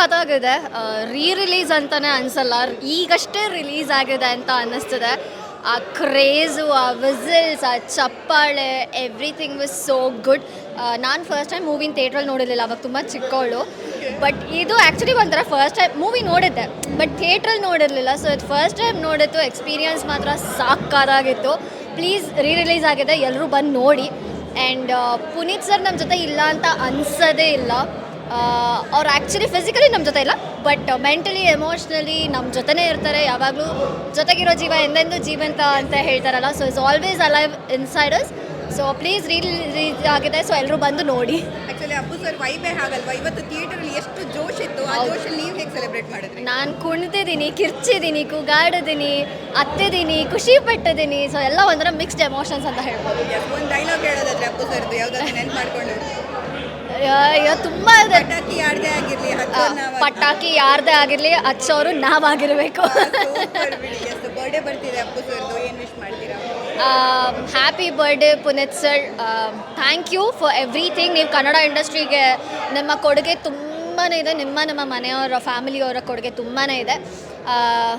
ಸಖತ್ತಾಗಿದೆ. ರಿಲೀಸ್ ಅಂತಲೇ ಅನಿಸಲ್ಲ, ಈಗಷ್ಟೇ ರಿಲೀಸ್ ಆಗಿದೆ ಅಂತ ಅನ್ನಿಸ್ತದೆ. ಆ ಕ್ರೇಜು, ಆ ವಿಸಿಲ್ಸ್, ಆ ಚಪ್ಪಾಳೆ, ಎವ್ರಿಥಿಂಗ್ ವಾಸ್ ಸೋ ಗುಡ್. ನಾನು ಫಸ್ಟ್ ಟೈಮ್ ಮೂವಿನ ಥಿಯೇಟ್ರಲ್ಲಿ ನೋಡಿರಲಿಲ್ಲ, ಅವಾಗ ತುಂಬ ಚಿಕ್ಕವಳು. ಬಟ್ ಇದು ಆ್ಯಕ್ಚುಲಿ ಒಂಥರ ಫಸ್ಟ್ ಟೈಮ್ ಮೂವಿ ನೋಡಿದ್ದೆ, ಬಟ್ ಥಿಯೇಟ್ರಲ್ಲಿ ನೋಡಿರಲಿಲ್ಲ. ಸೊ ಇದು ಫಸ್ಟ್ ಟೈಮ್ ನೋಡಿದ್ದು, ಎಕ್ಸ್ಪೀರಿಯನ್ಸ್ ಮಾತ್ರ ಸಾಕಾಗಿತ್ತು. ಪ್ಲೀಸ್ ರಿಲೀಸ್ ಆಗಿದೆ, ಎಲ್ಲರೂ ಬಂದು ನೋಡಿ. ಆ್ಯಂಡ್ ಪುನೀತ್ ಸರ್ ನಮ್ಮ ಜೊತೆ ಇಲ್ಲ ಅಂತ ಅನಿಸೋದೇ ಇಲ್ಲ. ಅವ್ರು ಆ್ಯಕ್ಚುಲಿ ಫಿಸಿಕಲಿ ನಮ್ಮ ಜೊತೆ ಇಲ್ಲ, ಬಟ್ ಮೆಂಟಲಿ ಎಮೋಷ್ನಲಿ ನಮ್ಮ ಜೊತೆನೇ ಇರ್ತಾರೆ. ಯಾವಾಗಲೂ ಜೊತೆಗಿರೋ ಜೀವ ಎಂದೆಂದೂ ಜೀವಂತ ಅಂತ ಹೇಳ್ತಾರಲ್ಲ. So it's always alive insiders. So please release ಆಗಿದೆ, ಸೊ ಎಲ್ಲರೂ ಬಂದು ನೋಡಿ. ಆ್ಯಕ್ಚುಲಿ ಅಪ್ಪು ಸರ್ ವೈಬೇ ಹಾಗಲ್ವಾ, ಇವತ್ತು ಥಿಯೇಟರಲ್ಲಿ ಎಷ್ಟು ಜೋಶ್ ಇತ್ತು, ಆ ಜೋಶಲ್ಲಿ ನೀವು ಹೇಗೆ ಸೆಲೆಬ್ರೇಟ್ ಮಾಡಿದ್ರಿ? ನಾನು ಕುಣಿತಿದ್ದೀನಿ, ಕಿರ್ಚಿದ್ದೀನಿ, ಕೂಗಾಡಿದ್ದೀನಿ, ಅತ್ತಿದ್ದೀನಿ, ಖುಷಿ ಪಟ್ಟಿದ್ದೀನಿ. ಸೊ ಎಲ್ಲ ಒಂಥರ ಮಿಕ್ಸ್ಡ್ ಎಮೋಷನ್ಸ್ ಅಂತ ಹೇಳ್ಬೋದು. ಒಂದು ಡೈಲಾಗ್ ಹೇಳೋದಾದ್ರೆ ಅಪ್ಪು ಸರ್ದು ಯಾವುದಾದ್ರು ನೆನ್ಪು ಮಾಡ್ಕೊಂಡು? ತುಂಬ ಇದೆ. ಪಟಾಕಿ ಯಾರದೇ ಆಗಿರಲಿ, ಪಟಾಕಿ ಯಾರದೇ ಆಗಿರಲಿ, ಹಚ್ಚೋರು ನಾವಾಗಿರಬೇಕು. ಬರ್ಡೇ ಬರ್ತಿದೆ ಅಪ್ಪು ಸರ್ದು, ಏನು ವಿಶ್ ಮಾಡ್ತೀರಾ? Happy birthday Puneeth sir. Thank you for everything. ನೀವು ಕನ್ನಡ ಇಂಡಸ್ಟ್ರಿಗೆ ನಿಮ್ಮ ಕೊಡುಗೆ ತುಂಬಾ ಇದೆ. ನಮ್ಮ ಮನೆಯವರ ಫ್ಯಾಮಿಲಿಯವರ ಕೊಡುಗೆ ತುಂಬಾ ಇದೆ.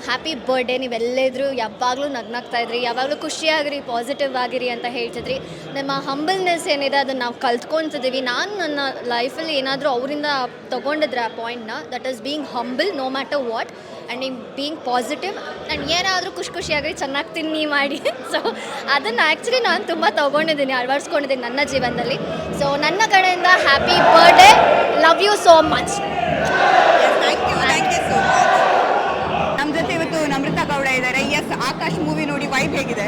Happy birthday. ನೀವೆಲ್ಲಿದ್ದರೂ ಯಾವಾಗಲೂ ನಗ್ನಾಗ್ತಾಯಿದ್ರಿ, ಯಾವಾಗಲೂ ಖುಷಿಯಾಗಿರಿ, ಪಾಸಿಟಿವ್ ಆಗಿರಿ ಅಂತ ಹೇಳ್ತಿದ್ರಿ. ನಿಮ್ಮ ಹಂಬಲ್ನೆಸ್ ಏನಿದೆ ಅದನ್ನು ನಾವು ಕಲ್ತ್ಕೊತಿದ್ದೀವಿ. ನಾನು ನನ್ನ ಲೈಫಲ್ಲಿ ಏನಾದರೂ ಅವರಿಂದ ತೊಗೊಂಡಿದ್ರೆ ಆ ಪಾಯಿಂಟ್ನ, that is being humble no matter what, and being positive. And ಏನಾದರೂ ಖುಷಿಯಾಗಿರಿ, ಚೆನ್ನಾಗಿ ತಿನ್ನಿ ಮಾಡಿ. ಸೊ ಅದನ್ನು ಆ್ಯಕ್ಚುಲಿ ನಾನು ತುಂಬ ತೊಗೊಂಡಿದ್ದೀನಿ, ಅಳವಡಿಸ್ಕೊಂಡಿದ್ದೀನಿ ನನ್ನ ಜೀವನದಲ್ಲಿ. ಸೊ ನನ್ನ ಕಡೆಯಿಂದ happy birthday, love you so much. Thank you so much. ನಮ್ಮ ಜೊತೆ ಇವತ್ತು ನಮ್ರತಾ ಗೌಡ ಇದ್ದಾರೆ. ಎಸ್, ಆಕಾಶ್ ಮೂವಿ ನೋಡಿ ವೈಬ್ ಹೇಗಿದೆ?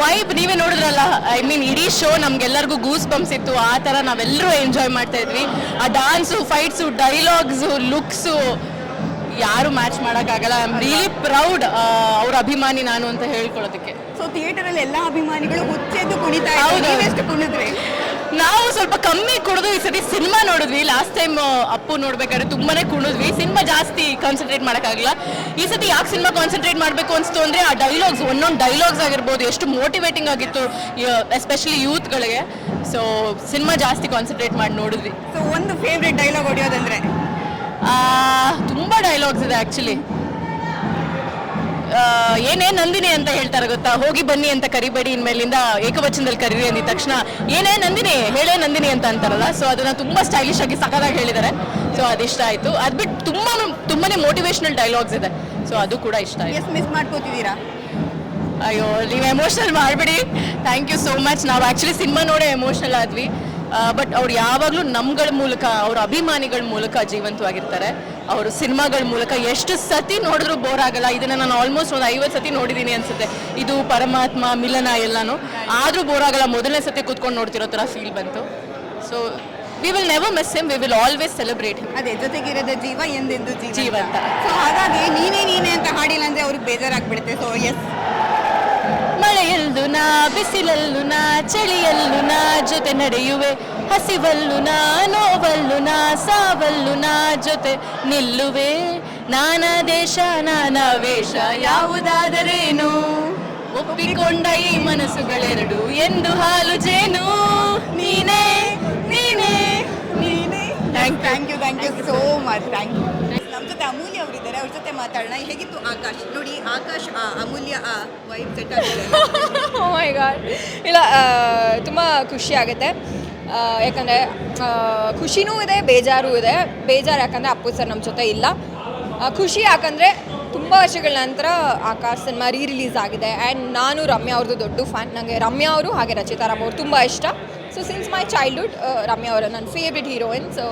ವೈಬ್ ನೀವೇ ನೋಡಿದ್ರಲ್ಲ, ಐ ಮೀನ್ ಇಡೀ ಶೋ ನಮ್ಗೆಲ್ಲರಿಗೂ ಗೂಸ್ ಬಂಪ್ಸ್ ಇತ್ತು. ಆ ಥರ ನಾವೆಲ್ಲರೂ ಎಂಜಾಯ್ ಮಾಡ್ತಾ ಇದ್ವಿ. ಆ ಡಾನ್ಸು, ಫೈಟ್ಸು, ಡೈಲಾಗ್ಸು, ಲುಕ್ಸು ಯಾರು ಮ್ಯಾಚ್ ಮಾಡೋಕ್ಕಾಗಲ್ಲ. ಐ ಆಮ್ ರಿಯಲಿ ಪ್ರೌಡ್ ಅವ್ರ ಅಭಿಮಾನಿ ನಾನು ಅಂತ ಹೇಳ್ಕೊಳ್ಳೋದಕ್ಕೆ. ಸೊ ಥಿಯೇಟರಲ್ಲಿ ಎಲ್ಲ ಅಭಿಮಾನಿಗಳು ಹುಚ್ಚೆದ್ದು ಕುಣಿತಾ ಇದ್ದಾರೆ. ಎಷ್ಟು ಕುಣಿದ್ರಿ? ನಾವು ಸ್ವಲ್ಪ ಕಮ್ಮಿ ಕುಡಿದು ಈ ಸತಿ ಸಿನಿಮಾ ನೋಡಿದ್ವಿ. ಲಾಸ್ಟ್ ಟೈಮ್ ಅಪ್ಪು ನೋಡ್ಬೇಕಾದ್ರೆ ತುಂಬಾನೇ ಕುಣಿದ್ವಿ. ಸಿನಿಮಾ ಜಾಸ್ತಿ ಕಾನ್ಸಂಟ್ರೇಟ್ ಮಾಡೋಕ್ಕಾಗಲ್ಲ. ಈ ಸತಿ ಯಾಕೆ ಸಿನಿಮಾ ಕಾನ್ಸಂಟ್ರೇಟ್ ಮಾಡಬೇಕು ಅನಿಸ್ತು ಅಂದರೆ ಆ ಡೈಲಾಗ್ಸ್, ಒಂದೊಂದು ಡೈಲಾಗ್ಸ್ ಆಗಿರ್ಬೋದು ಎಷ್ಟು ಮೋಟಿವೇಟಿಂಗ್ ಆಗಿತ್ತು, ಎಸ್ಪೆಷಲಿ ಯೂತ್ಗಳಿಗೆ. ಸೊ ಸಿನಿಮಾ ಜಾಸ್ತಿ ಕಾನ್ಸಂಟ್ರೇಟ್ ಮಾಡಿ ನೋಡಿದ್ವಿ. ಸೊ ಒಂದು ಫೇವ್ರೆಟ್ ಡೈಲಾಗ್ ಹೊಡೆಯೋದಂದ್ರೆ? ತುಂಬ ಡೈಲಾಗ್ಸ್ ಇದೆ ಆ್ಯಕ್ಚುಲಿ. ಏನೇ ನಂದಿನಿ ಅಂತ ಹೇಳ್ತಾರೆ ಗೊತ್ತಾ, ಹೋಗಿ ಬನ್ನಿ ಅಂತ ಕರಿಬೇಡಿ, ಇನ್ಮೇಲಿಂದ ಏಕವಚನದಲ್ಲಿ ಕರೀರಿ ಅಂದಿದ ತಕ್ಷಣ ಏನೇ ನಂದಿನಿ ಹೇಳೇ ನಂದಿನಿ ಅಂತ ಅಂತಾರಲ್ಲ. ಸೊ ಅದನ್ನು ತುಂಬ ಸ್ಟೈಲಿಶ್ ಆಗಿ ಸಖತ್ತಾಗಿ ಹೇಳಿದ್ದಾರೆ. ಸೊ ಅದಿಷ್ಟ ಆಯಿತು. ಅದು ಬಿಟ್ಟು ತುಂಬಾನೇ ಮೋಟಿವೇಶ್ನಲ್ ಡೈಲಾಗ್ಸ್ ಇದೆ. ಸೊ ಅದು ಕೂಡ ಇಷ್ಟ ಆಯಿತು. ಎಷ್ಟು ಮಿಸ್ ಮಾಡ್ಕೋತಿದ್ದೀರಾ? ಅಯ್ಯೋ, ನೀವು ಎಮೋಷ್ನಲ್ ಮಾಡಿಬಿಡಿ. Thank you so much. ನಾವು ಆ್ಯಕ್ಚುಲಿ ಸಿನಿಮಾ ನೋಡೇ ಎಮೋಷ್ನಲ್ ಆದ್ವಿ. ಬಟ್ ಅವ್ರು ಯಾವಾಗಲೂ ನಮ್ಗಳ ಮೂಲಕ, ಅವ್ರ ಅಭಿಮಾನಿಗಳ ಮೂಲಕ ಜೀವಂತವಾಗಿರ್ತಾರೆ. ಅವರು ಸಿನಿಮಾಗಳ ಮೂಲಕ ಎಷ್ಟು ಸತಿ ನೋಡಿದ್ರು ಬೋರ್ ಆಗಲ್ಲ. ಇದನ್ನು ನಾನು ಆಲ್ಮೋಸ್ಟ್ ಒಂದು 50 ಸತಿ ನೋಡಿದ್ದೀನಿ ಅನ್ಸುತ್ತೆ. ಇದು ಪರಮಾತ್ಮ, ಮಿಲನ ಎಲ್ಲಾನು. ಆದರೂ ಬೋರ್ ಆಗಲ್ಲ. ಮೊದಲನೇ ಸತಿ ಕೂತ್ಕೊಂಡು ನೋಡ್ತಿರೋ ಥರ ಫೀಲ್ ಬಂತು. So we will never miss him, we will always celebrate him. ಅದೇ, ಜೊತೆಗಿರೋದ ಜೀವ ಎಂದೆಂದು ಜೀವಂತ. ಸೊ ಹಾಗಾಗಿ ನೀನೇ ಅಂತ ಹಾಡಿಲ್ಲ ಅಂದರೆ ಅವ್ರಿಗೆ ಬೇಜಾರಾಗ್ಬಿಡುತ್ತೆ. ಸೊ ಎಸ್, ಮಳೆಯಲ್ಲೂ ನಾ, ಬಿಸಿಲಲ್ಲೂ ನಾ, ಚಳಿಯಲ್ಲೂ ನಾ ಜೊತೆ ನಡೆಯುವೆ, ಹಸಿವಲ್ಲೂ ನಾ, ನೋವಲ್ಲೂ ನಾ, ಸಾವಲ್ಲೂ ನಾ ಜೊತೆ ನಿಲ್ಲುವೆ. ನಾನಾ ದೇಶ ನಾನಾ ವೇಷ ಯಾವುದಾದರೇನು, ಒಪ್ಪಿಕೊಂಡ ಈ ಮನಸ್ಸುಗಳೆರಡು ಎಂದು ಹಾಲು ಜೇನು. ನೀನೇ ನೀನೇ ನೀನೇ. Thank you so much. Thank you. ನಮ್ಮ ಜೊತೆ ಅಮೂಲ್ಯ ಅವರಿದ್ದಾರೆ, ಅವ್ರ ಜೊತೆ ಮಾತಾಡೋಣ. ಹೇಗಿತ್ತು ಆಕಾಶ್? ನೋಡಿ, ಆಕಾಶ್ ಅಮೂಲ್ಯ ವೈಬ್ ಸೆಟ್ ಆಗಿದೆ. ಓ ಮೈ ಗಾಡ್. ಇಲ್ಲ, ತುಂಬ ಖುಷಿ ಆಗುತ್ತೆ. ಯಾಕಂದರೆ ಖುಷಿನೂ ಇದೆ, ಬೇಜಾರೂ ಇದೆ. ಬೇಜಾರು ಯಾಕಂದರೆ ಅಪ್ಪು ಸರ್ ನಮ್ಮ ಜೊತೆ ಇಲ್ಲ. ಖುಷಿ ಯಾಕಂದರೆ ತುಂಬ ವರ್ಷಗಳ ನಂತರ ಆಕಾಶ್ ಸಿನಿಮಾ ರಿಲೀಸ್ ಆಗಿದೆ. ಆ್ಯಂಡ್ ನಾನು ರಮ್ಯಾ ಅವ್ರದ್ದು ದೊಡ್ಡ ಫ್ಯಾನ್. ನನಗೆ ರಮ್ಯಾ ಅವರು ಹಾಗೆ ರಚಿತಾ ರಾಮ್ ಅವರು ತುಂಬ ಇಷ್ಟ. So since my childhood Ramya ಅವರ ನನ್ನ ಫೇವ್ರೆಟ್ ಹೀರೋಯಿನ್. ಸೊ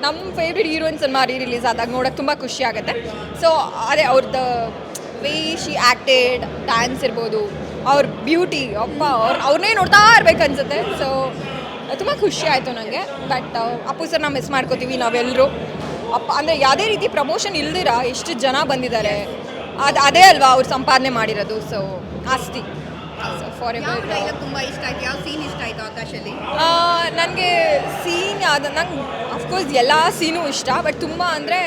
ನಮ್ಮ ಫೇವ್ರೆಟ್ ಹೀರೋಯಿನ್ ಸಿನಿಮಾ ರಿಲೀಸ್ ಆದಾಗ ನೋಡೋಕ್ಕೆ ತುಂಬ ಖುಷಿ ಆಗುತ್ತೆ. ಸೊ ಅದೇ ಅವ್ರದ್ದು ವೇ ಶಿ ಆ್ಯಕ್ಟೆಡ್, ಡ್ಯಾನ್ಸ್ ಇರ್ಬೋದು, ಅವ್ರ ಬ್ಯೂಟಿ, ಅಪ್ಪ ಅವ್ರನ್ನೇ ನೋಡ್ತಾ ಇರ್ಬೇಕನ್ಸುತ್ತೆ. ಸೊ ತುಂಬ ಖುಷಿ ಆಯಿತು ನನಗೆ. ಬಟ್ ಅಪ್ಪು ಸರ್ನ ಮಿಸ್ ಮಾಡ್ಕೋತೀವಿ ನಾವೆಲ್ಲರೂ. ಅಪ್ಪ ಅಂದರೆ ಯಾವುದೇ ರೀತಿ ಪ್ರಮೋಷನ್ ಇಲ್ದಿರ ಎಷ್ಟು ಜನ ಬಂದಿದ್ದಾರೆ, ಅದೇ ಅಲ್ವಾ ಅವ್ರು ಸಂಪಾದನೆ ಮಾಡಿರೋದು. ಸೊ ಆಸ್ತಿ. So for ever. ತುಂಬ ಇಷ್ಟ ಆಯ್ತು. ಯಾವ ಸೀನ್ ಇಷ್ಟ ಆಯಿತು ಆಕಾಶಲ್ಲಿ? ನನಗೆ ಸೀನ್ ನಂಗೆ ಅಫ್ಕೋರ್ಸ್ ಎಲ್ಲ ಸೀನು ಇಷ್ಟ. ಬಟ್ ತುಂಬ ಅಂದರೆ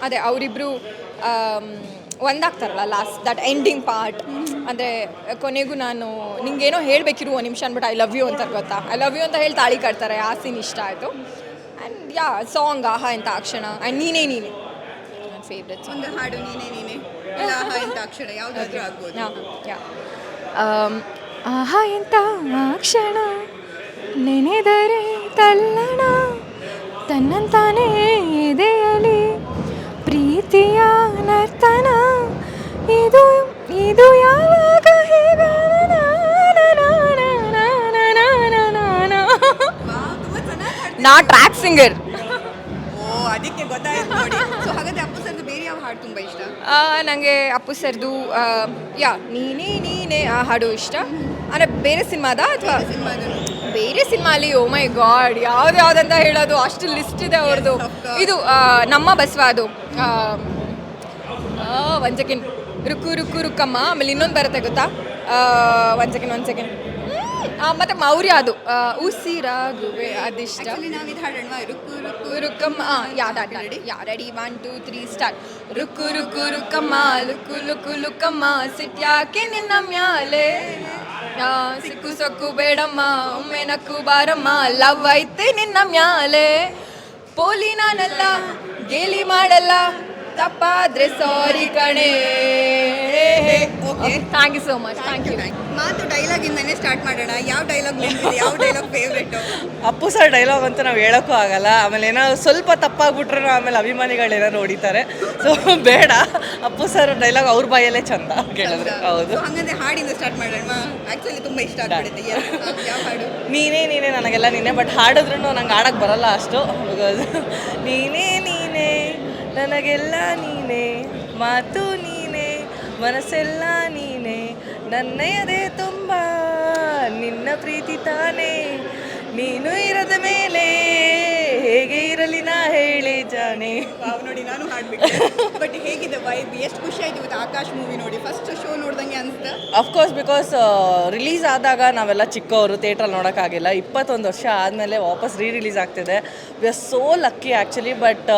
ಅದೇ ಅವರಿಬ್ಬರು ಒಂದಾಗ್ತಾರಲ್ಲ ಲಾಸ್ಟ್, ದಟ್ ಎಂಡಿಂಗ್ ಪಾರ್ಟ್. ಅಂದರೆ ಕೊನೆಗೂ ನಾನು ನಿಂಗೇನೋ ಹೇಳಬೇಕಿರುವ ನಿಮಿಷ ಅಂದ್ಬಿಟ್ಟು ಐ ಲವ್ ಯು ಅಂತ ಗೊತ್ತಾ, ಐ ಲವ್ ಯು ಅಂತ ಹೇಳಿ ತಾಳಿ ಕಟ್ತಾರೆ. ಆ ಸೀನ್ ಇಷ್ಟ ಆಯಿತು. ಆ್ಯಂಡ್ ಯಾ ಸಾಂಗ್ ಆಹಾ ಎಂತ ಅಕ್ಷಣ ಆ್ಯಂಡ್ ನೀನೇ ನನ್ನ ಫೇವ್ರೆಟ್ ಒಂದು ಹಾಡು ನೀನೇ ಇಲ್ಲ ಆಹಾ ಎಂತ ಅಕ್ಷರ ಯಾವುದಾದ್ರೂ ಆಗ್ಬೋದು. ಯಾ ಆಹಾ ಎಂತ ಅಕ್ಷಣ ನೆನೆದರೆ ತಲ್ಲಣ ತನ್ನಂತಾನೇ ಎದೆಯಲಿ ಪ್ರೀತಿಯ ನರ್ತನ ಇದು ಇದು ಯಾವಾಗ ಹೇಗ ನಾ ಟ್ರ್ಯಾಕ್ ಸಿಂಗರ್. ಓ ಅದಕ್ಕೆ ಗೊತ್ತಾಯ್ತು ನೋಡಿ. ಸೊ ಹಾಗಾದ್ರೆ ಅಪ್ಪು ಸರ್ದು ಬೇರೆ ಯಾವ ಹಾಡು ತುಂಬ ಇಷ್ಟ? ನನಗೆ ಅಪ್ಪು ಸರ್ದು ಯಾ ನೀನೇ ಆ ಹಾಡು ಇಷ್ಟ. ಅಂದರೆ ಬೇರೆ ಸಿನಿಮಾದ ಅಥವಾ ಬೇರೆ ಸಿನಿಮಾಲಿ ಓ ಮೈ ಗಾಡ್ ಯಾವ್ದಂತ ಹೇಳೋದು ಅಷ್ಟು ಲಿಸ್ಟ್ ಇದೆ ಅವ್ರದ್ದು. Yes, of course. ಇದು ನಮ್ಮ ಬಸವ ಅದು ಒಂದು ಸೆಕೆಂಡ್ ರುಕ್ಕು ರುಕ್ಕಮ್ಮ. ಆಮೇಲೆ ಇನ್ನೊಂದು ಬರುತ್ತೆ ಗೊತ್ತಾ, ಒಂದು ಸೆಕೆಂಡ್ ಮತ್ತೆ ಮೌರ್ಯ ಅದು ಉಸಿರಾಗುವೆ ಅದಿಷ್ಟ. ಆಕ್ಚುಲಿ ನಾವು ಇದು ಹಾಡೋಣ ರುಕ್ಕು ರುಕ್ಕು ರುಕ್ಕಮ್ಮ ಯಾ ರೆಡಿ 1 2 3 ಸ್ಟಾರ್ಟ್. ರುಕ್ಕು ರುಕ್ಕಮ್ಮ ಲುಕ್ಕಮ್ಮ ಸಿಟ್ಯಾಕೆ ನಿನ್ನ ಮ್ಯಾಲೆ ಸಿಕ್ಕು ಸೊಕ್ಕು ಬೇಡಮ್ಮ ಒಮ್ಮೆ ನಕ್ಕು ಬಾರಮ್ಮ ಲವ್ ಐತೆ ನಿನ್ನ ಮ್ಯಾಲೆ ಪೋಲಿ ನಾನಲ್ಲ ಗೇಲಿ ಮಾಡಲ್ಲ ತಪ್ಪಾದ್ರೆ ಸಾರಿ ಕಣೆ. Okay thank you so much. Thank you. ಮಾತು ಡೈಲಾಗ್ ಇಂದಾನೆ ಸ್ಟಾರ್ಟ್ ಮಾಡೋಣ. ಯಾವ ಡೈಲಾಗ್ ಯಾವ dialogue favourite? Appu sir dialogue ಅಂತ ನಾವು ಹೇಳೋಕ್ಕೂ ಆಗಲ್ಲ. ಆಮೇಲೆ ಏನೋ ಸ್ವಲ್ಪ ತಪ್ಪಾಗ್ಬಿಟ್ರು ಆಮೇಲೆ ಅಭಿಮಾನಿಗಳೇನಾದ್ರು ಹೊಡಿತಾರೆ. ಸೊ ಬೇಡ, ಅಪ್ಪು ಸರ್ ಡೈಲಾಗ್ ಅವ್ರ ಬಾಯಲ್ಲೇ ಚಂದ ಕೇಳಿದ್ರೆ. ಹೌದು, ಸೊ ಹಂಗಂದ್ರೆ ಹಾಡಿಂದ ಸ್ಟಾರ್ಟ್ ಮಾಡೋಣ. ಆಕ್ಚುಲಿ ತುಂಬ ಇಷ್ಟ ಆಗ್ಬಿಡುತ್ತೆ. ಯಾವ ಹಾಡು? ನೀನೇ ನನಗೆಲ್ಲ ನೀನೇ, ಬಟ್ ಹಾಡಿದ್ರು ನಂಗೆ ಆಡೋಕ್ಕೆ ಬರಲ್ಲ ಅಷ್ಟು. ಬಿಕಾಸ್ ನೀನೇ ನನಗೆಲ್ಲ ನೀನೇ, ಮಾತು ನೀನೇ, ಮನಸ್ಸೆಲ್ಲ ನೀನೇ, ನನ್ನ ಎದೆ ತುಂಬ ನಿನ್ನ ಪ್ರೀತಿ ತಾನೇ, ನೀನು ಇರದ ಮೇಲೆ ಹೇಗೆ ಇರಲಿ ನಾ ಹೇಳಿ ಜಾನೆ. ವಾವ್, ನೋಡಿ ನಾನು ಹಾಡ್ಬಿಟ್ಟೆ. ಬಟ್ ಹೇಗಿದೆ ವೈಬ್? ಎಷ್ಟು ಖುಷಿ ಆಯ್ತು ಇವತ್ತು ಆಕಾಶ್ ಮೂವಿ ನೋಡಿ. ಫಸ್ಟ್ ಶೋ ನೋಡ್ದಂಗೆ ಅನ್ಸುತ್ತೆ. ಅಫ್ಕೋರ್ಸ್, ಬಿಕಾಸ್ ರಿಲೀಸ್ ಆದಾಗ ನಾವೆಲ್ಲ ಚಿಕ್ಕವರು ಥಿಯೇಟ್ರಲ್ಲಿ ನೋಡೋಕ್ಕಾಗಿಲ್ಲ. 21 ವರ್ಷ ಆದಮೇಲೆ ವಾಪಸ್ ರಿಲೀಸ್ ಆಗ್ತಿದೆ. We are so lucky actually. But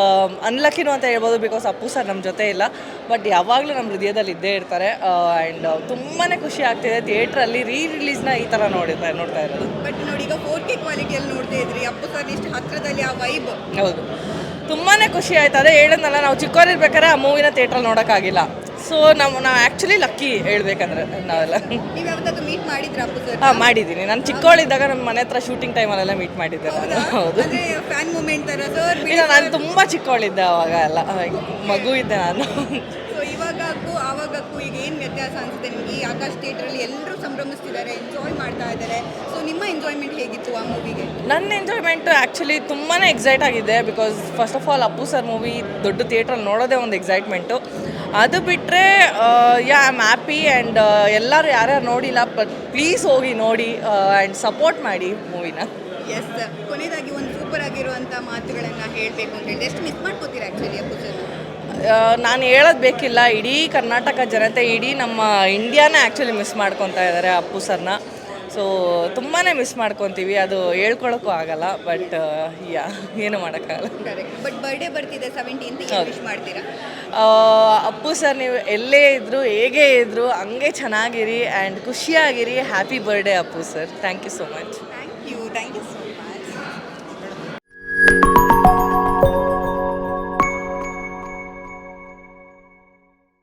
ಅನ್ಲಕ್ಕಿನೂ ಅಂತ ಹೇಳ್ಬೋದು, ಬಿಕಾಸ್ ಅಪ್ಪು ಸರ್ ನಮ್ಮ ಜೊತೆ ಇಲ್ಲ. ಬಟ್ ಯಾವಾಗಲೂ ನಮ್ಮ ಹೃದಯದಲ್ಲಿ ಇದ್ದೇ ಇರ್ತಾರೆ. ಆ್ಯಂಡ್ ತುಂಬಾ ಖುಷಿ ಆಗ್ತಿದೆ ಥಿಯೇಟ್ರಲ್ಲಿ ರಿಲೀಸ್ನ ಈ ಥರ ನೋಡ್ತಾ ಇರೋದು. ಬಟ್ ನೋಡಿ ಈಗ 4K ಕ್ವಾಲಿಟಿಯಲ್ಲಿ ನೋಡ್ತಾ ಇದ್ರಿ ಅಪ್ಪು ಸರ್ ಇಷ್ಟು ಹತ್ರದಲ್ಲಿ ಆ ವೈಬ್. ಹೌದು, ತುಂಬಾ ಖುಷಿ ಆಯ್ತು. ಅದೇ ಹೇಳಿದ್ನಲ್ಲ, ನಾವು ಚಿಕ್ಕವರಿರ್ಬೇಕಾದ್ರೆ ಆ ಮೂವಿನ ಥಿಯೇಟ್ರಲ್ಲಿ ನೋಡೋಕ್ಕಾಗಿಲ್ಲ. ಸೊ ನಾವು ಆ್ಯಕ್ಚುಲಿ ಲಕ್ಕಿ ಹೇಳ್ಬೇಕಂದ್ರೆ ನಾವೆಲ್ಲ. ನೀವು ಯಾವತ್ತಾದ್ರು ಮೀಟ್ ಮಾಡಿದ್ರ ಅಪ್ಪು ಸರ್? ಹಾಂ, ಮಾಡಿದ್ದೀನಿ. ನಾನು ಚಿಕ್ಕವಳಿದ್ದಾಗ ನಮ್ಮ ಮನೆ ಹತ್ರ ಶೂಟಿಂಗ್ ಟೈಮಲ್ಲೆಲ್ಲ ಮೀಟ್ ಮಾಡಿದ್ದೆ ನಾನು. ಹೌದು, ಅಂದ್ರೆ ಫ್ಯಾನ್ ಮೂಮೆಂಟ್ ತರ ಸರ್? ಇಲ್ಲ, ನಾನು ತುಂಬ ಚಿಕ್ಕವಳಿದ್ದೆ ಅವಾಗ ಎಲ್ಲ, ಮಗು ಇದ್ದೆ ನಾನು. ಸೊ ಇವಾಗಕ್ಕೂ ಆವಾಗಕ್ಕೂ ಈಗ ಏನು ವ್ಯತ್ಯಾಸ ಅನ್ಸುತ್ತೆ ನಿಮಗೆ? ಈ ಆಕಾಶ್ ಥಿಯೇಟ್ರಲ್ಲಿ ಎಲ್ಲರೂ ಸಂಭ್ರಮಿಸ್ತಿದ್ದಾರೆ, ಎಂಜಾಯ್ ಮಾಡ್ತಾ ಇದ್ದಾರೆ. ಸೊ ನಿಮ್ಮ ಎಂಜಾಯ್ಮೆಂಟ್ ಹೇಗಿತ್ತು ಆ ಮೂವಿಗೆ? ನನ್ನ ಎಂಜಾಯ್ಮೆಂಟು ಆ್ಯಕ್ಚುಲಿ ತುಂಬಾ ಎಕ್ಸೈಟ್ ಆಗಿದೆ. Because first of all Appu sir movie ದೊಡ್ಡ ಥಿಯೇಟ್ರಲ್ಲಿ ನೋಡೋದೇ ಒಂದು ಎಕ್ಸೈಟ್ಮೆಂಟು. ಅದು ಬಿಟ್ಟರೆ yeah I am happy. And ಎಲ್ಲರೂ ಯಾರ್ಯಾರು ನೋಡಿಲ್ಲ, ಬಟ್ ಪ್ಲೀಸ್ ಹೋಗಿ ನೋಡಿ ಆ್ಯಂಡ್ ಸಪೋರ್ಟ್ ಮಾಡಿ ಮೂವಿನ. ಎಸ್, ಕೊನೆಯದಾಗಿ ಒಂದು ಸೂಪರ್ ಆಗಿರುವಂಥ ಮಾತುಗಳನ್ನು ಹೇಳಬೇಕು ಅಂತ ಹೇಳಿದ್ರೆ ಎಷ್ಟು ಮಿಸ್ ಮಾಡ್ಕೋತೀರಾ ಆ್ಯಕ್ಚುಲಿ ಅಪ್ಪು ಸರ್? ನಾನು ಹೇಳೋದು ಬೇಕಿಲ್ಲ, ಇಡೀ ಕರ್ನಾಟಕ ಜನತೆ, ಇಡೀ ನಮ್ಮ ಇಂಡಿಯಾನೇ ಆ್ಯಕ್ಚುಲಿ ಮಿಸ್ ಮಾಡ್ಕೊತಾ ಇದ್ದಾರೆ ಅಪ್ಪು ಸರ್ನ. ಸೊ ತುಂಬಾ ಮಿಸ್ ಮಾಡ್ಕೊತೀವಿ, ಅದು ಹೇಳ್ಕೊಳಕ್ಕೂ ಆಗಲ್ಲ. ಬಟ್ ಯಾ ಏನು ಮಾಡೋಕ್ಕಾಗಲ್ಲ. ಕರೆಕ್ಟ್. ಬಟ್ ಬರ್ಡೇ ಬರ್ತಿದೆ 17th, ವಿಶ್ ಮಾಡ್ತೀರಾ? ಅಪ್ಪು ಸರ್, ನೀವು ಎಲ್ಲೇ ಇದ್ದರೂ ಹೇಗೆ ಇದ್ದರೂ ಹಂಗೆ ಚೆನ್ನಾಗಿರಿ ಆ್ಯಂಡ್ ಖುಷಿಯಾಗಿರಿ. Happy birthday Appu sir. Thank you so much.